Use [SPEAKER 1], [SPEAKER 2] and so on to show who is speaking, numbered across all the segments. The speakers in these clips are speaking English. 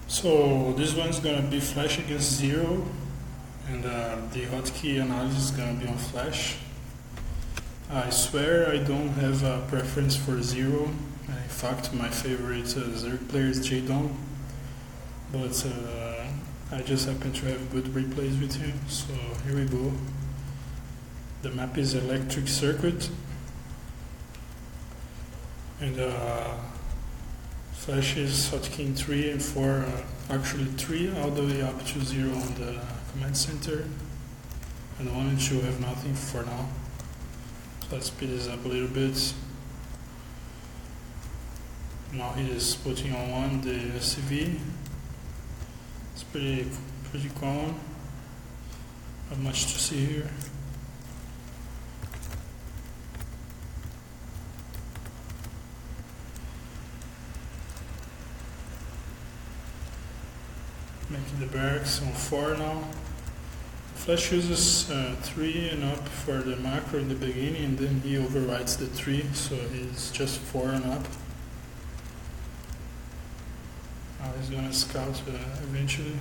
[SPEAKER 1] So this one's gonna be flash against 0, and the hotkey analysis is gonna be on flash. I swear I don't have a preference for 0. In fact, my favorite Zerg player is Jdong, but I just happen to have good replays with him. So here we go. The map is Electric Circuit, and flash is hotkey in 3 and 4, actually 3 all the way up to 0 on the command center, and 1 and 2 have nothing for now. So let's speed this up a little bit. Now he is putting on 1 the CV. It's pretty common. Not much to see here. Making the barracks on 4 now. Flash uses 3 and up for the macro in the beginning, and then he overwrites the 3, so he's just 4 and up. Now he's gonna scout eventually.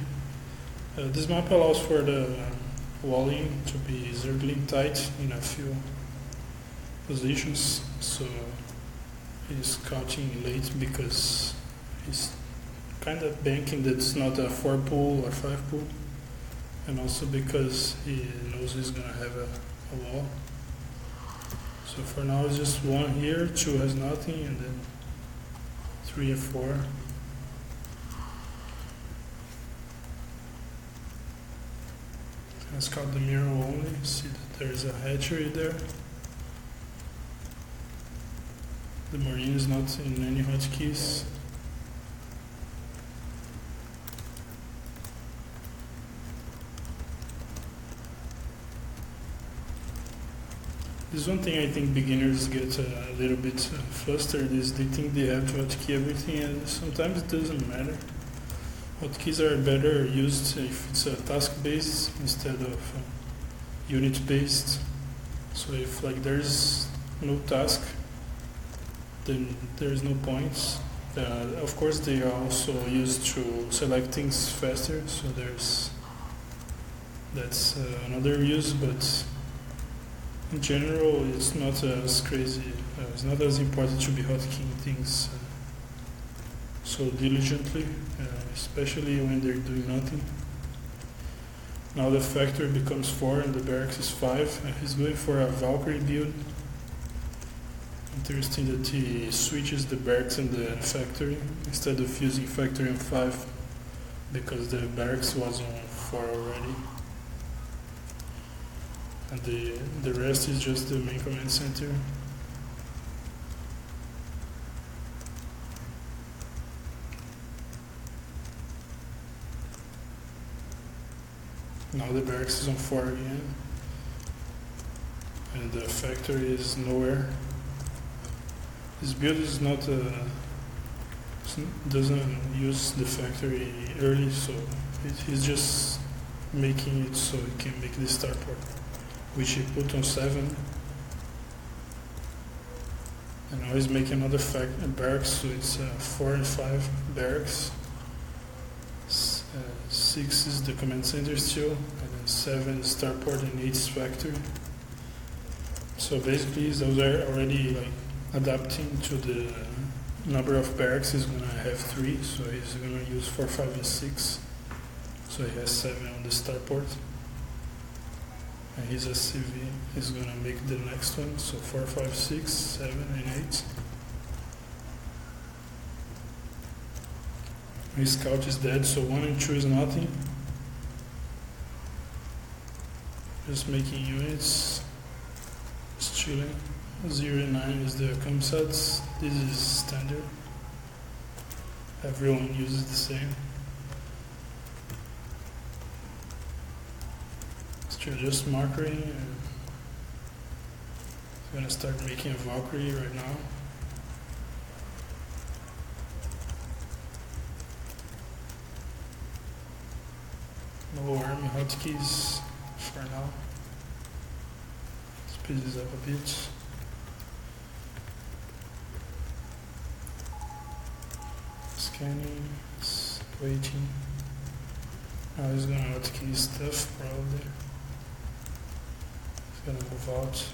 [SPEAKER 1] This map allows for the walling to be zergling tight in a few positions, so he's scouting late because he's kind of banking that it's not a 4 pool or 5 pool, and also because he knows he's gonna have a wall. So for now it's just 1 here, 2 has nothing, and then 3 and 4. Gonna scout the mirror only, see that there's a hatchery there. The marine is not in any hotkeys. This one thing I think beginners get a little bit flustered is they think they have to hotkey everything, and sometimes it doesn't matter. Hotkeys are better used if it's task-based instead of unit-based. So if like there's no task, then there's no points. Of course, they are also used to select things faster. So that's another use, but in general, it's not as crazy. It's not as important to be hotkeying things so diligently, especially when they're doing nothing. Now the factory becomes 4 and the barracks is 5. He's going for a Valkyrie build. Interesting that he switches the barracks and the factory instead of using factory on 5, because the barracks was on 4 already. And the rest is just the main command center. Now the barracks is on 4 again, and the factory is nowhere. This build is not doesn't use the factory early, so he's just making it so he can make the starport, which he put on 7. And now he's making another barracks, so it's 4 and 5 barracks. 6 is the command center still, and then 7 is starport and 8 is factory. So basically those are already like adapting to the number of barracks. He's gonna have 3, so he's gonna use 4, 5 and 6. So he has 7 on the starport. And he's a CV, he's gonna make the next one, so 4, 5, 6, 7 and 8. His scout is dead, so 1 and 2 is nothing. Just making units, just chilling. 0 and 9 is the comsats. This is standard. Everyone uses the same. Still just markering. I'm gonna start making a Valkyrie right now. No army hotkeys for now. Speed this up a bit. Scanning. waiting. Now he's gonna hotkey stuff probably. He's gonna move out.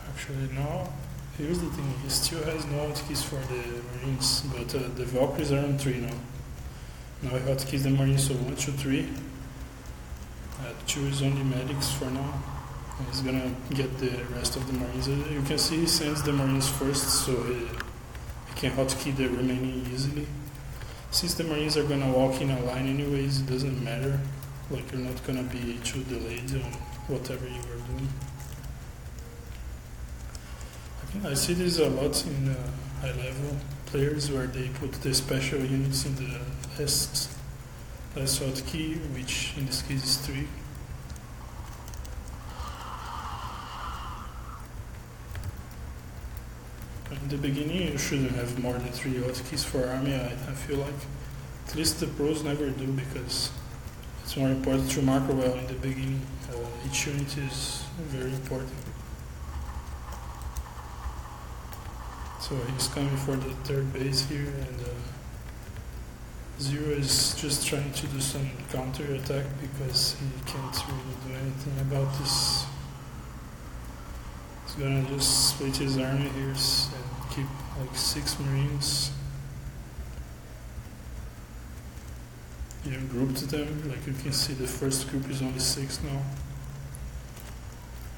[SPEAKER 1] Actually, no. Here's the thing, he still has no hotkeys for the Marines, but the Valkyries are on 3 now. Now he hotkeys the Marines, so 1, 2, 3. 2 is only medics for now. And he's gonna get the rest of the Marines. You can see he sends the Marines first, so he can hotkey the remaining easily. Since the Marines are gonna walk in a line anyways, it doesn't matter. Like, you're not gonna be too delayed on whatever you are doing. I see this a lot in high level players where they put the special units in the last hotkey, which in this case is 3. In the beginning you shouldn't have more than 3 hotkeys for army, I feel like. At least the pros never do, because it's more important to macro well in the beginning. Each unit is very important. So he's coming for the 3rd base here, and 0 is just trying to do some counter attack because he can't really do anything about this. He's gonna just split his army here and keep like 6 Marines. He grouped them, like you can see the first group is only 6 now.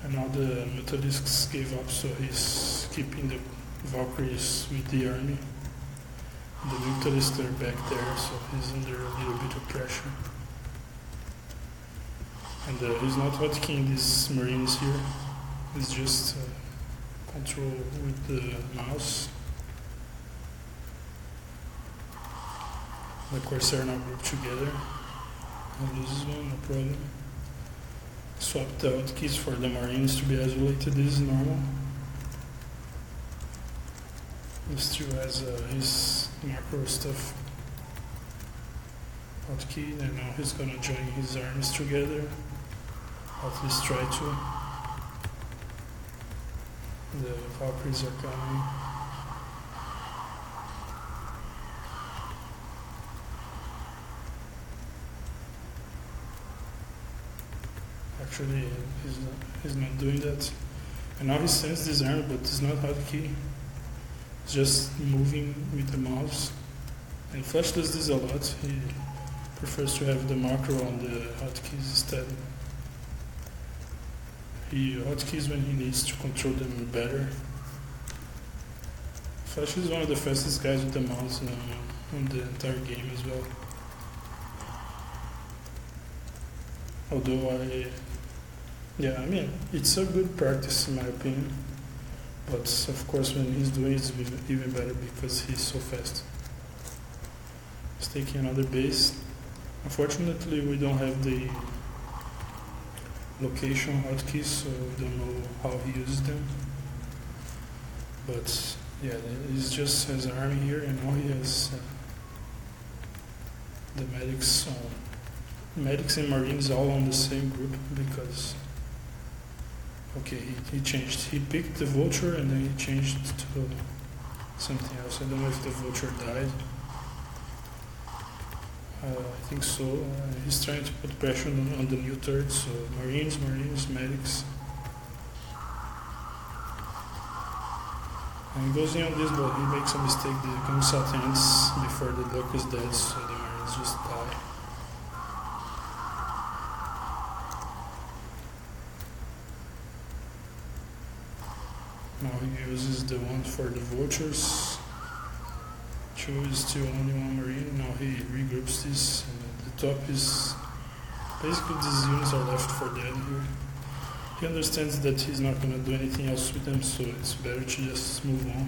[SPEAKER 1] And now the Metalisks gave up, so he's keeping the Valkyries with the army. The Victorists are back there, so he's under a little bit of pressure. And he's not hotkeying these Marines here. He's just control with the mouse. The Corsair now grouped together. And this is one, no problem. Swap the hotkeys for the Marines to be isolated. This is normal. He still has his macro stuff hotkey, and now he's gonna join his armies together. At least try to. The Valkyries are coming. Actually, he's not doing that. And now he sends this army, but it's not hotkey. It's just moving with the mouse. And Flash does this a lot. He prefers to have the macro on the hotkeys instead. He hotkeys when he needs to control them better. Flash is one of the fastest guys with the mouse on the entire game as well. Although I mean, it's a good practice in my opinion. But of course when he's doing it, it's even better because he's so fast. He's taking another base. Unfortunately, we don't have the location hotkeys, so we don't know how he uses them. But yeah, he just has an army here, and now he has the medics and marines all on the same group because okay, he changed. He picked the vulture and then he changed to something else. I don't know if the vulture died. I think so. He's trying to put pressure on the new turret, so marines, medics. And he goes in on this, but he makes a mistake. The Comsat ends before the duck is dead, so the marines just die. Now he uses the one for the vultures. 2 is still only 1 marine. Now he regroups this, and at the top is basically these units are left for dead here. He understands that he's not going to do anything else with them, so it's better to just move on.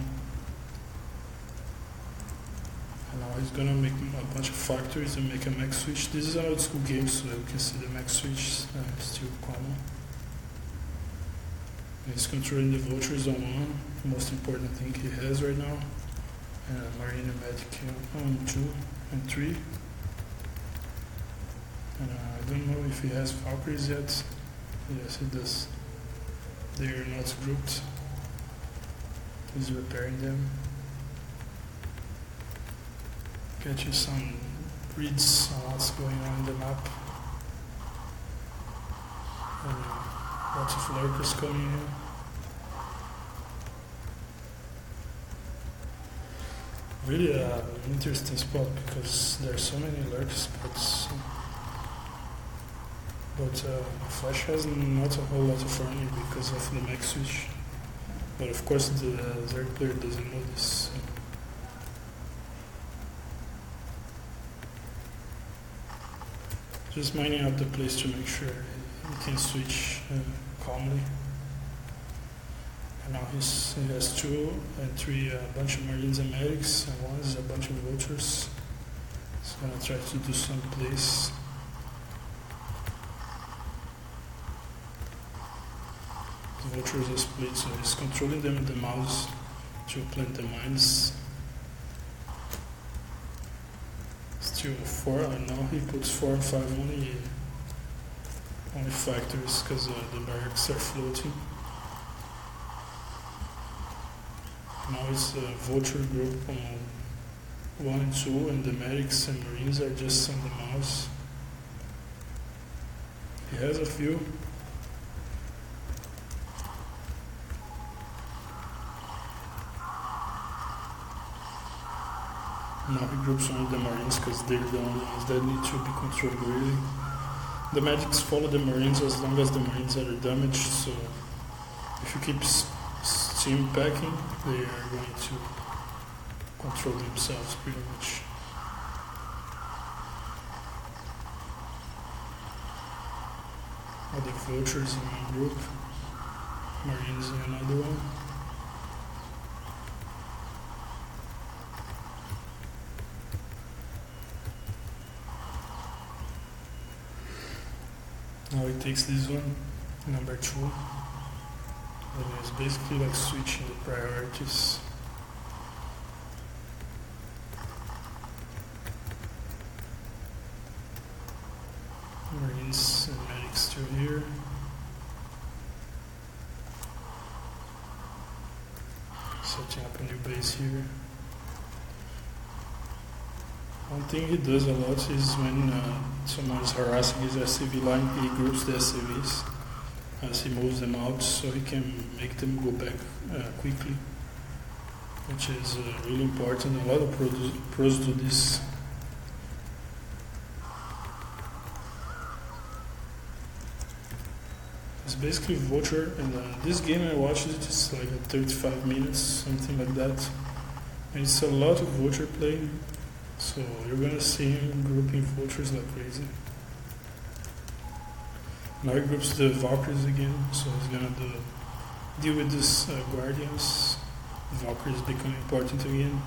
[SPEAKER 1] And now he's going to make a bunch of factories and make a max switch. This is an old school game, so you can see the max switch still common. He's controlling the vultures on 1, the most important thing he has right now. And marine and medic on 2 and 3. And I don't know if he has Valkyries yet. Yes, it does. They are not grouped. He's repairing them. Get you some reads on what's going on in the map. And lots of lurkers coming in. Really an interesting spot because there are so many lurk spots. But Flash has not a whole lot of farming because of the mech switch. But of course the third player doesn't know this. So. Just mining up the place to make sure he can switch calmly. And now he has 2 and 3 a bunch of marines and medics, and 1 is a bunch of vultures. He's gonna try to do some plays. The vultures are split, so he's controlling them with the mouse to plant the mines. Still 4, and now he puts 4 and 5 only factories because the barracks are floating. Now it's a vulture group on 1 and 2, and the medics and marines are just on the mouse. He has a few. Now he groups only the marines because they're the only ones that need to be controlled really. The medics follow the marines as long as the marines are damaged, so if you keep steam packing, they are going to control themselves pretty much. Other vultures in one group, marines in another one. Now he takes this one, number 2, and it's basically like switching the priorities. Marines and medics still here. Setting up a new base here. One thing he does a lot is when someone is harassing his SCV line, he groups the SCVs as he moves them out so he can make them go back quickly, which is really important. A lot of pros do this. It's basically vulture, and this game I watched it, it's like 35 minutes, something like that. And it's a lot of vulture playing. So you're gonna see him grouping vultures like crazy. Now he groups the Valkyries again, so he's gonna deal with these guardians. Valkyries become important again.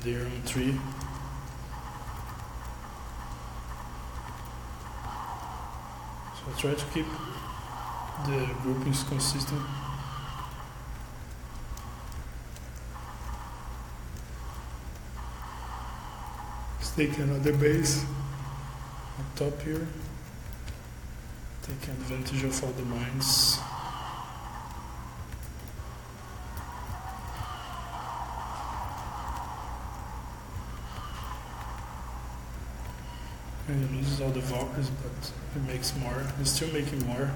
[SPEAKER 1] They are on 3. So I try to keep the groupings consistent. Take another base on top here, taking advantage of all the mines. And he loses all the Valkyries, but he makes more. He's still making more,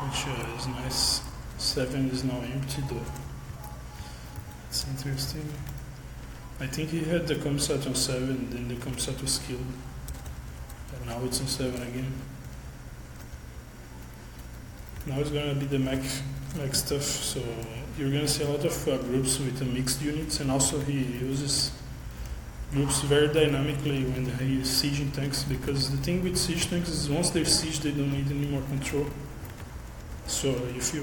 [SPEAKER 1] which is nice. 7 is now empty though. It's interesting. I think he had the comsat on 7, then the comsat was killed. And now it's on 7 again. Now it's gonna be the mech stuff, so you're gonna see a lot of groups with mixed units, and also he uses groups very dynamically when he's sieging tanks, because the thing with siege tanks is once they're sieged, they don't need any more control. So if you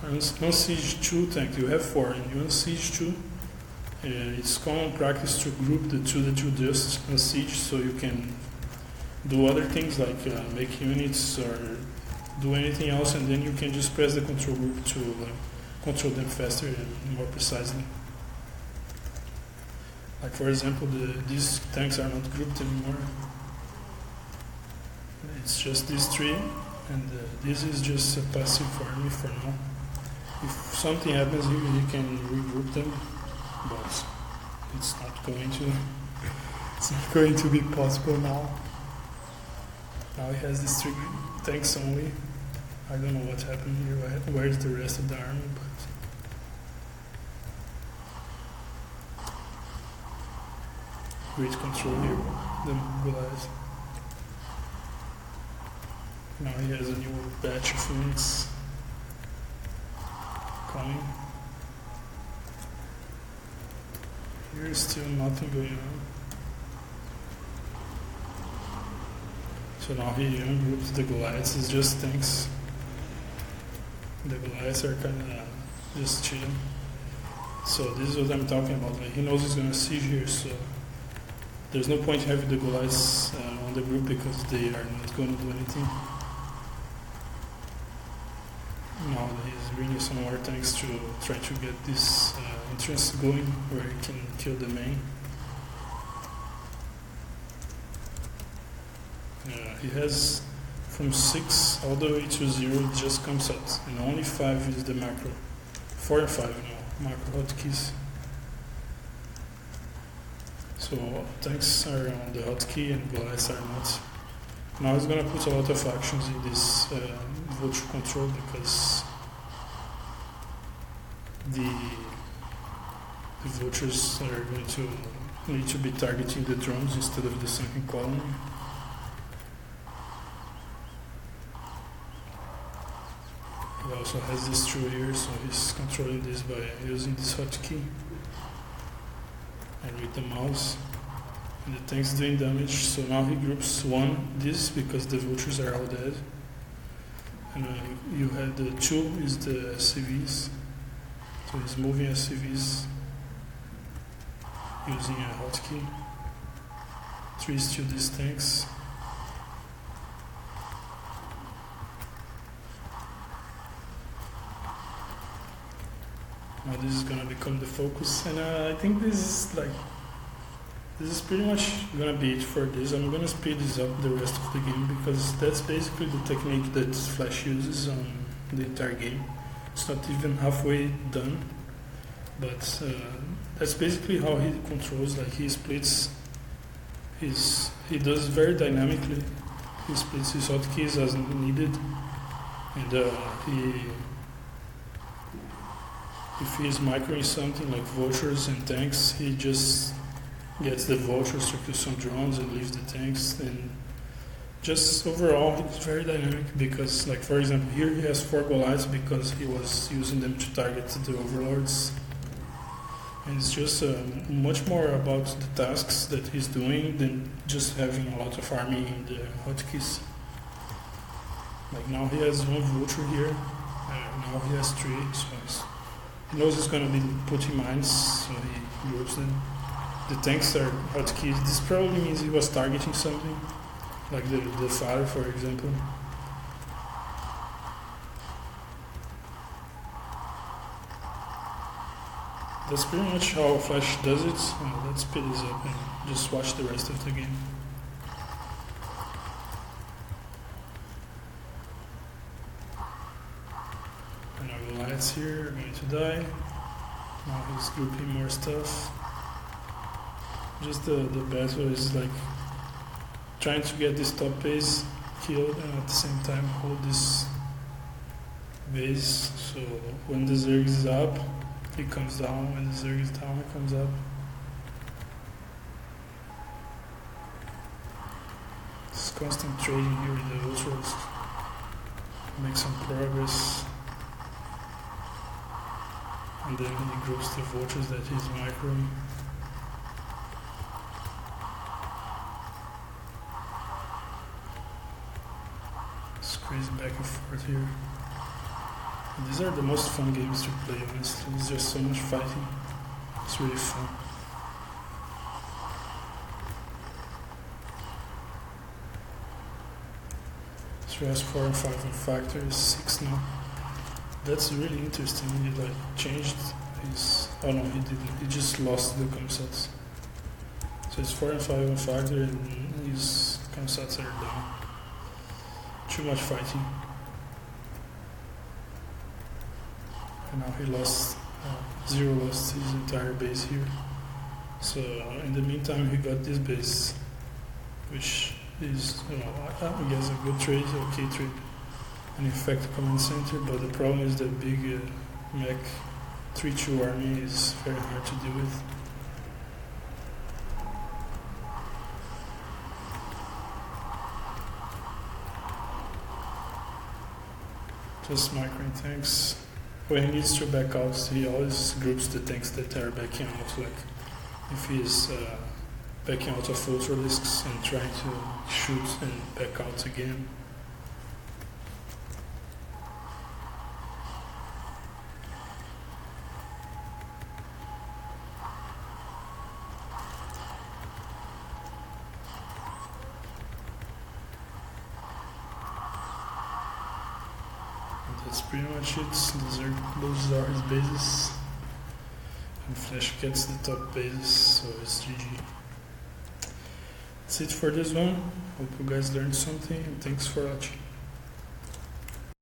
[SPEAKER 1] unsiege 2 tank, you have 4, and you unsiege 2, it's common practice to group the 2 that you just unsiege, so you can do other things like make units or do anything else, and then you can just press the control group to control them faster and more precisely. Like for example, these tanks are not grouped anymore. It's just these 3, And this is just a passive army for now. If something happens here, you can regroup them, but it's not going to. It's not going to be possible now. Now he has these 3 tanks only. I don't know what happened here. Where's the rest of the army? But great control here, the Goliath. Now he has a new batch of units coming. Here is still nothing going on. So now he ungroups the Goliaths, it's just tanks. The Goliaths are kinda just chilling. So this is what I'm talking about, like he knows he's gonna siege here, so there's no point having the Goliaths on the group because they are not gonna do anything. Now he's bringing some more tanks to try to get this entrance going where he can kill the main. He has from 6 all the way to 0, it just comes out, and only 5 is the macro. 4 and 5 now, macro hotkeys. So tanks are on the hotkey and Goliaths are not. Now he's gonna put a lot of actions in this vulture control because the vultures are going to need to be targeting the drones instead of the sunken colony. He also has this through here, so he's controlling this by using this hotkey and with the mouse. And the tank's doing damage, so now he groups 1 this because the vultures are all dead. And you had the 2 is the SCVs, so he's moving SCVs using a hotkey. 3 is still these tanks. Now this is gonna become the focus, and I think this is pretty much gonna be it for this. I'm gonna speed this up the rest of the game because that's basically the technique that Flash uses on the entire game. It's not even halfway done, but that's basically how he controls. Like he splits he does very dynamically. He splits his hotkeys as needed, and if he's microing something like vultures and tanks, he just gets the vultures to kill some drones and leaves the tanks. And just overall, it's very dynamic because, like for example, here he has 4 Goliaths because he was using them to target the overlords. And it's just much more about the tasks that he's doing than just having a lot of army in the hotkeys. Like now he has 1 vulture here, now he has 3, so he knows he's going to be putting mines, so he groups them. The tanks are hotkeys. This probably means he was targeting something, like the fire, for example. That's pretty much how Flash does it. Let's speed this up and just watch the rest of the game. And our Goliaths here are going to die. Now he's grouping more stuff. Just the battle is like trying to get this top base killed and at the same time hold this base. So when the Zerg is up, he comes down. When the Zerg is down, he comes up. It's constant trading here with the ultras. Make some progress. And then he groups the vultures that he's microing. It's crazy back and forth here. And these are the most fun games to play, honestly. There's just so much fighting. It's really fun. So he has 4 and 5 on factor, is 6 now. That's really interesting. He like changed his. Oh no, he didn't. He just lost the comsats. So it's 4 and 5 on factor, and his comsats are down. Too much fighting. And now he lost, Zero lost his entire base here. So in the meantime he got this base, which is, I guess a good trade, okay trade. And in fact command center, but the problem is that big mech 3-2 army is very hard to deal with. Just micro tanks. When he needs to back out, he always groups the tanks that are backing out. Like if he's backing out of ultralisks and trying to shoot and back out again. That's pretty much it. Those are his bases. And Flash gets the top bases, so it's GG. That's it for this one. Hope you guys learned something, and thanks for watching.